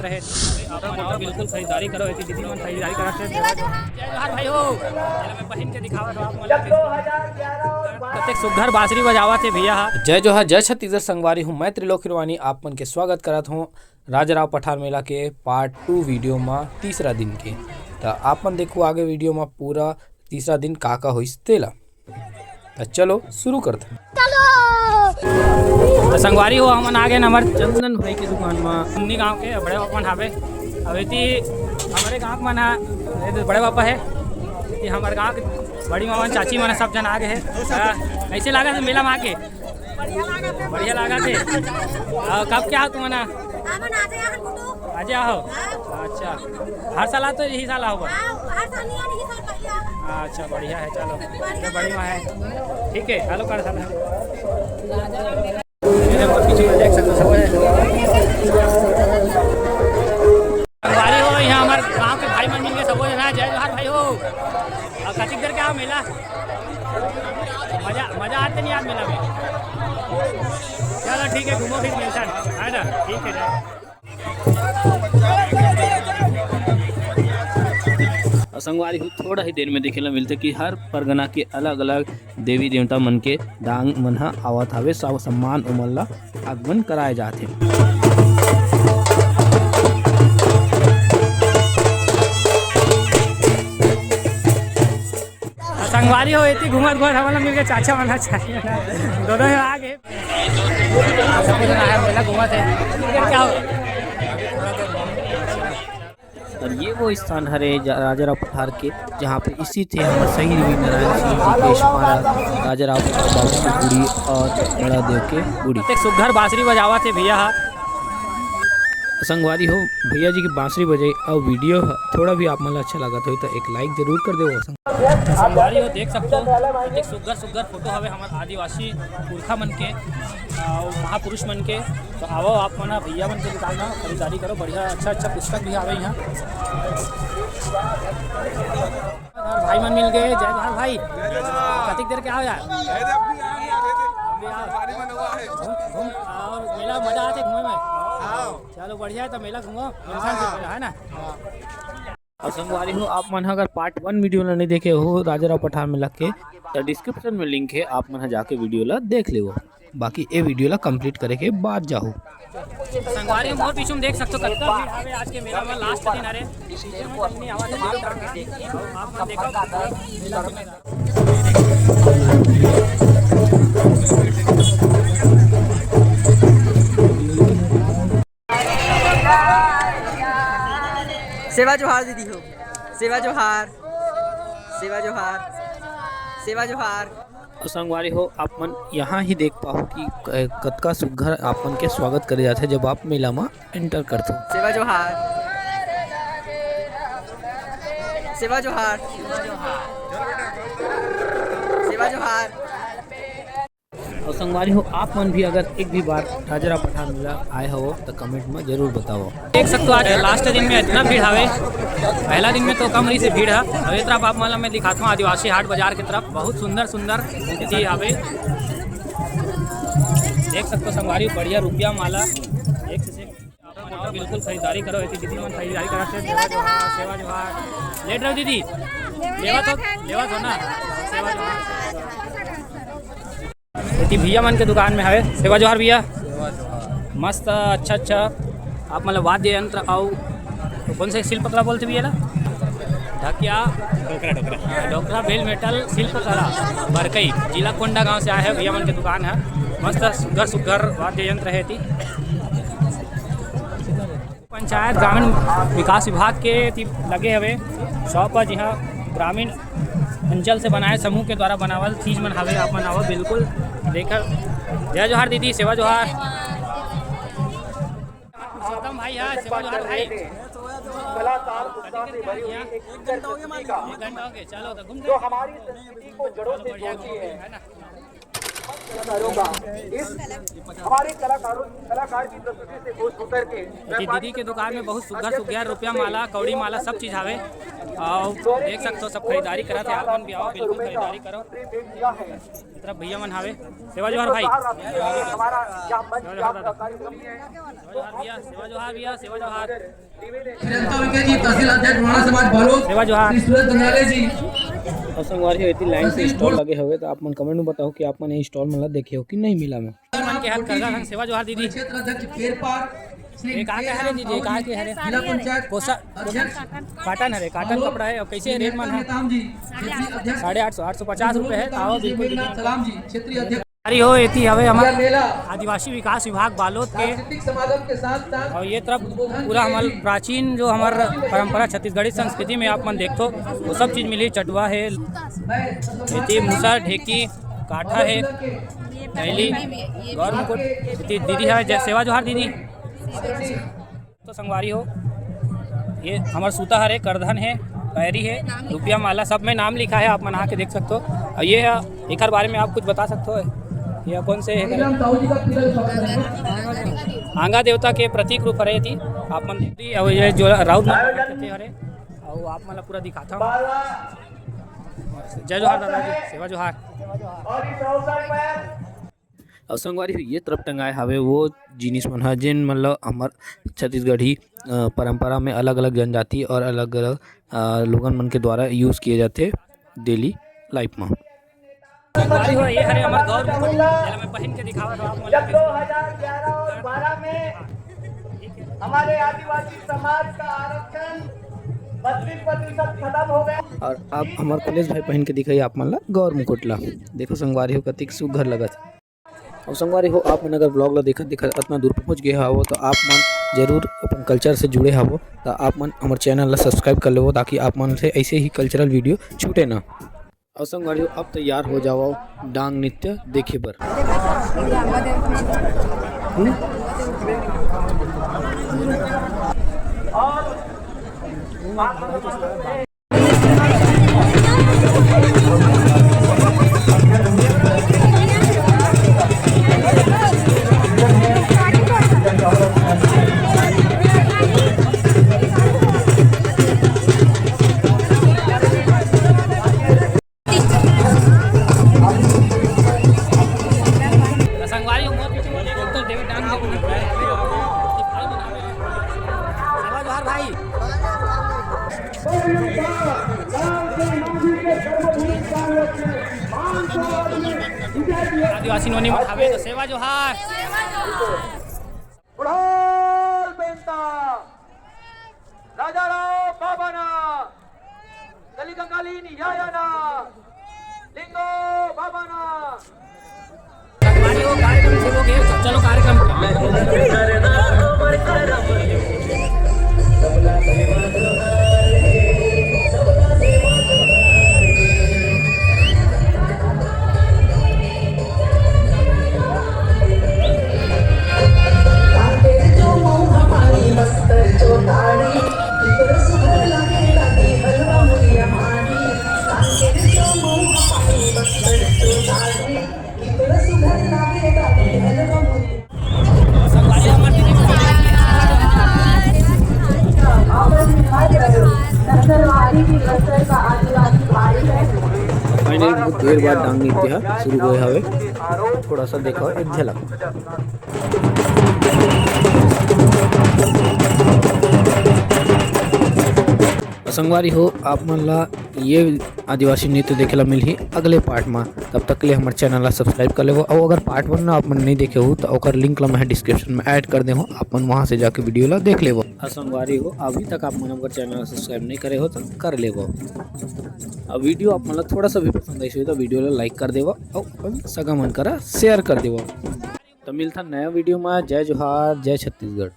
यंत्र है आप बनाओ बिल्कुल खरीदारी करो ऐसी दीदी मन खरीदारी करा से जय जोहार भाई हो मैं पहन के दिखावा तो आप प्रत्येक सुघर बांसुरी बजावा थे भैया। जय जोहार जय छत्तीसगढ़ संगवारी हूँ मैं त्रिलोक हिरवानी आप मन के स्वागत करत हूँ राजाराव पठार मेला के पार्ट 2 वीडियो में तीसरा दिन के। तो आप मन देखो आगे वीडियो में पूरा तीसरा दिन का होइस तेला। तो चलो शुरू करते तो संगवारी हो हमन आगे नंबर चंदन भाई की दुकान में उन्नी गांव के बड़े बापा हावे अवेती हमारे गांव में ना बड़े बापा है कि हमारे गांव के बड़ी मामा चाची मन सब जन आगे है। कैसे लगा थे मेला में आके? बढ़िया लगा थे। कब क्या तुम ना आज आओ? अच्छा हर साल तो यही साल आओ? अच्छा बढ़िया है चलो बड़ी माँ है ठीक है हेलो कर देख सकते हो यहाँ हमारे गाँव के भाई मन मिल के सब है। जय जोहार भाई हो और कतिक देर क्या मेला मजा आते नहीं आज मेला में? चलो ठीक है घूमो फिर मिलता है ना ठीक है। संगवारी थोड़ा ही देर में देखेला मिलते कि हर परगना के अलग अलग देवी देवता मन के डांग मन ह आवत हवे सब सम्मान उमन ला आगमन कराए जाते। संगवारी हो इतनी घूमत घूमत हमारा मिल के चाचा वाला चाहिए दोनों आ गए मेला घूमत है क्या हो। और ये वो स्थान हरे राजाराव पठार के जहाँ पे इसी थे हमारे शहीद वीर नारायण सिंह मुकेश महाराज राजाराव बाबू की गुड़ी और बड़ा देव के गुड़ी एक सुघर बांसुरी बजावा थे भैया। संगवारी हो भैया जी की बांसुरी बजाई और वीडियो थोड़ा भी आप मन अच्छा लगा तो एक लाइक जरूर कर दो। संगवारी हो देख सकते हो एक सुघर सुघर फोटो हवे हमारे आदिवासी पुरखा मन के महापुरुष मन के। तो आओ आप मना भैया मन के दुकान में खरीदारी करो बढ़िया अच्छा पुस्तक भी आवे यहाँ। भाई मन मिल गए जय जोहार भाई कतिक देर क्या हो यार और मेला मजा आते घूमे में चलो बढ़िया है तो मेला घूमो है ना। और संगवारी हो आप मन अगर पार्ट 1 वीडियो ला नहीं देखे हो राजाराव पठार मेला के तो डिस्क्रिप्शन में लिंक है आप मन जाके वीडियो ला देख ले। बाकी ये वीडियो ला कंप्लीट करे के बाद जाओ। संगवारी मोर पीछे में देख सकते हो कितना भीड़ है आज के मेला में लास्ट दिन अरे आप सेवा जोहार दीदी हो सेवा जोहार सेवा जोहार सेवा जोहार। संगवारी हो आप मन यहाँ ही देख पाओ कि कतका सुघर आप मन के स्वागत करे जाते जब आप मेला में एंटर करते हो। सेवा जोहार सेवा जोहार सेवा जोहार। और संगवारी हो आप मन भी अगर एक भी बार राजाराव पठार मेला आए हो तो कमेंट में जरूर बताओ। देख सकते हो आज लास्ट दिन में इतना भीड़ हवे पहला दिन में तो कम रही से भीड़ है। और इस तरफ आप मतलब मैं दिखाता हूँ आदिवासी हाट बाजार की तरफ बहुत सुंदर सुंदर स्थिति हवे देख सकते हो। संगवारी बढ़िया रुपया माला एक से आप बिल्कुल खरीदारी करो ऐसी दीदी मन खरीदारी करा से सेवा जोहार लेट रहो दीदी लेवा तो ना सेवा जोहार भैया मन के दुकान में है। सेवा जोहार भैया मस्त अच्छा आप मतलब वाद्य यंत्र और कौन से शिल्पकला बोलते भैया ना ढकिया डोकरा बेल मेटल शिल्पकला बरकई जिला कोंडा गांव से आए हैं भैया मन के दुकान है। मस्त सुघर सुघर वाद्य यंत्र है। पंचायत ग्रामीण विकास विभाग के लगे हुए शॉप पर जहाँ ग्रामीण अंचल से बनाए समूह के द्वारा बनावल चीज मन हवे आप मन आओ बिल्कुल देखकर। जय जोहार दीदी सेवा जोहार भाई है सेवा जोहार भाई चलो तो घूमते हमारे कलाकार की प्रस्तुति से खुश होकर के दीदी के दुकान में बहुत सुग्घर सुग्घर रुपया माला कौड़ी माला सब चीज़ आवे और देख सकते हो सब खरीदारी करा थे। आप मन भी आओ, बिल्कुल खरीदारी करो। तरफ भैया मन हावे। सेवा जोहार भाई, सेवा जोहार भैया, सेवा जोहार तहसील अध्यक्ष महाराज समाज बालोद, सेवा जोहार। सूरज गंगाले जी। और संगवारी इतनी लाइन से स्टॉल लगे हुए तो आप मन कमेंट में बताओ कि आप मन ये स्टॉल मतलब देखे हो कि नहीं मिला में। मन के हाल करगा। सेवा जोहार दीदी। क्षेत्र अध्यक्ष पेरपार ये कहाँ के हरे दीदी, कहाँ के हरे? जिला पंचायत कोसा काटन हरे, काटन कपड़ा है। और कैसे रेट मन है? 850 850 रुपये है। आओ बिल्कुल सलाम जी। क्षेत्रीय अध्यक्ष अरे हो एती हवे हमारे मेला आदिवासी विकास विभाग बालोद के। सांस्कृतिक समागम के साथ साथ और ये तरफ पूरा हमारे प्राचीन जो हमारा परंपरा छत्तीसगढ़ी संस्कृति में आप मन देखो वो सब चीज़ मिली। चटुआ है, एती मूसा ढेकी काठा है, थैली गौर मुकुट। दीदी है जय सेवा जोहार दीदी। तो संगवारी हो ये हमारा सूता हरे, करधन है, पैरी है, रुपया माला सब में नाम लिखा है। आप मन आके देख सकते हो। और ये है एक बारे में आप कुछ बता सकते हो? ये कौन से है? आंगा देवता के प्रतीक रूप हरे थी आप मन देखती। और ये जो राउत हरे और आप मतलब पूरा दिखाता हूँ। जय जोहार दादा जी, सेवा जोहार। और संगवारी ये तरफ टंगाए हवे वो जिनिस मन है जिन मतलब हमार छत्तीसगढ़ी परंपरा में अलग अलग जनजाति और अलग अलग लोगन मन के द्वारा यूज़ किए जाते डेली लाइफ में। संगवारी हो ये हरे हमार गौर मुकुट मैं पहन के दिखावा था आप मन। 2011 और 12 में हमारे आदिवासी समाज का आरक्षण 32% खत्म हो गया। और अब हमारे कॉलेज भाई पहन के दिखाई आप मन ला गौर मुकुट ला। देखो संगवारी हो कतिक सुघर लगत। और संगवारी हो आप मन अगर ब्लॉग ला देखत इतना दूर पहुँच गए हो तो आप मन जरूर अपन कल्चर से जुड़े हो तो आप मन हमारे चैनल ला सब्सक्राइब कर लो ताकि आप मन से ऐसे ही कल्चरल वीडियो छूटे ना। और संगवारी हो अब तैयार हो जाओ डांग नृत्य देखे बर। आदिवासी नोनी में खावे तो सेवा जोहार। उड़ाल बेंता राजा राव बाबाना गली कंगाली नियायाना लिंगो बाबाना। कार्यक्रम शुरू हो गया, चलो कार्यक्रम फाइनली बहुत देर बाद डांग नृत्य शुरू हुए हवे। थोड़ा सा देखो एक झलक। संगवारी हो आप मन ला ये आदिवासी नृत्य देखे ला मिल ही अगले पार्ट में। तब तक के लिए हमारे चैनल ला सब्सक्राइब कर लेवो। और अगर पार्ट 1 ना आप मन नहीं देखे हो तो ओकर लिंक ला मैं डिस्क्रिप्शन में ऐड कर दे हो, आप मन वहाँ से जाके वीडियो ला देख लेवो। और संगवारी हो अभी तक आप मन हमारे चैनल ला सब्सक्राइब नहीं करे हो तो कर लेवो। और वीडियो आप मतलब थोड़ा सा भी पसंद आई तो वीडियो ला लाइक कर देवो और सगा मन करा शेयर कर देवो। तो मिलता नया वीडियो में। जय जोहार, जय छत्तीसगढ़।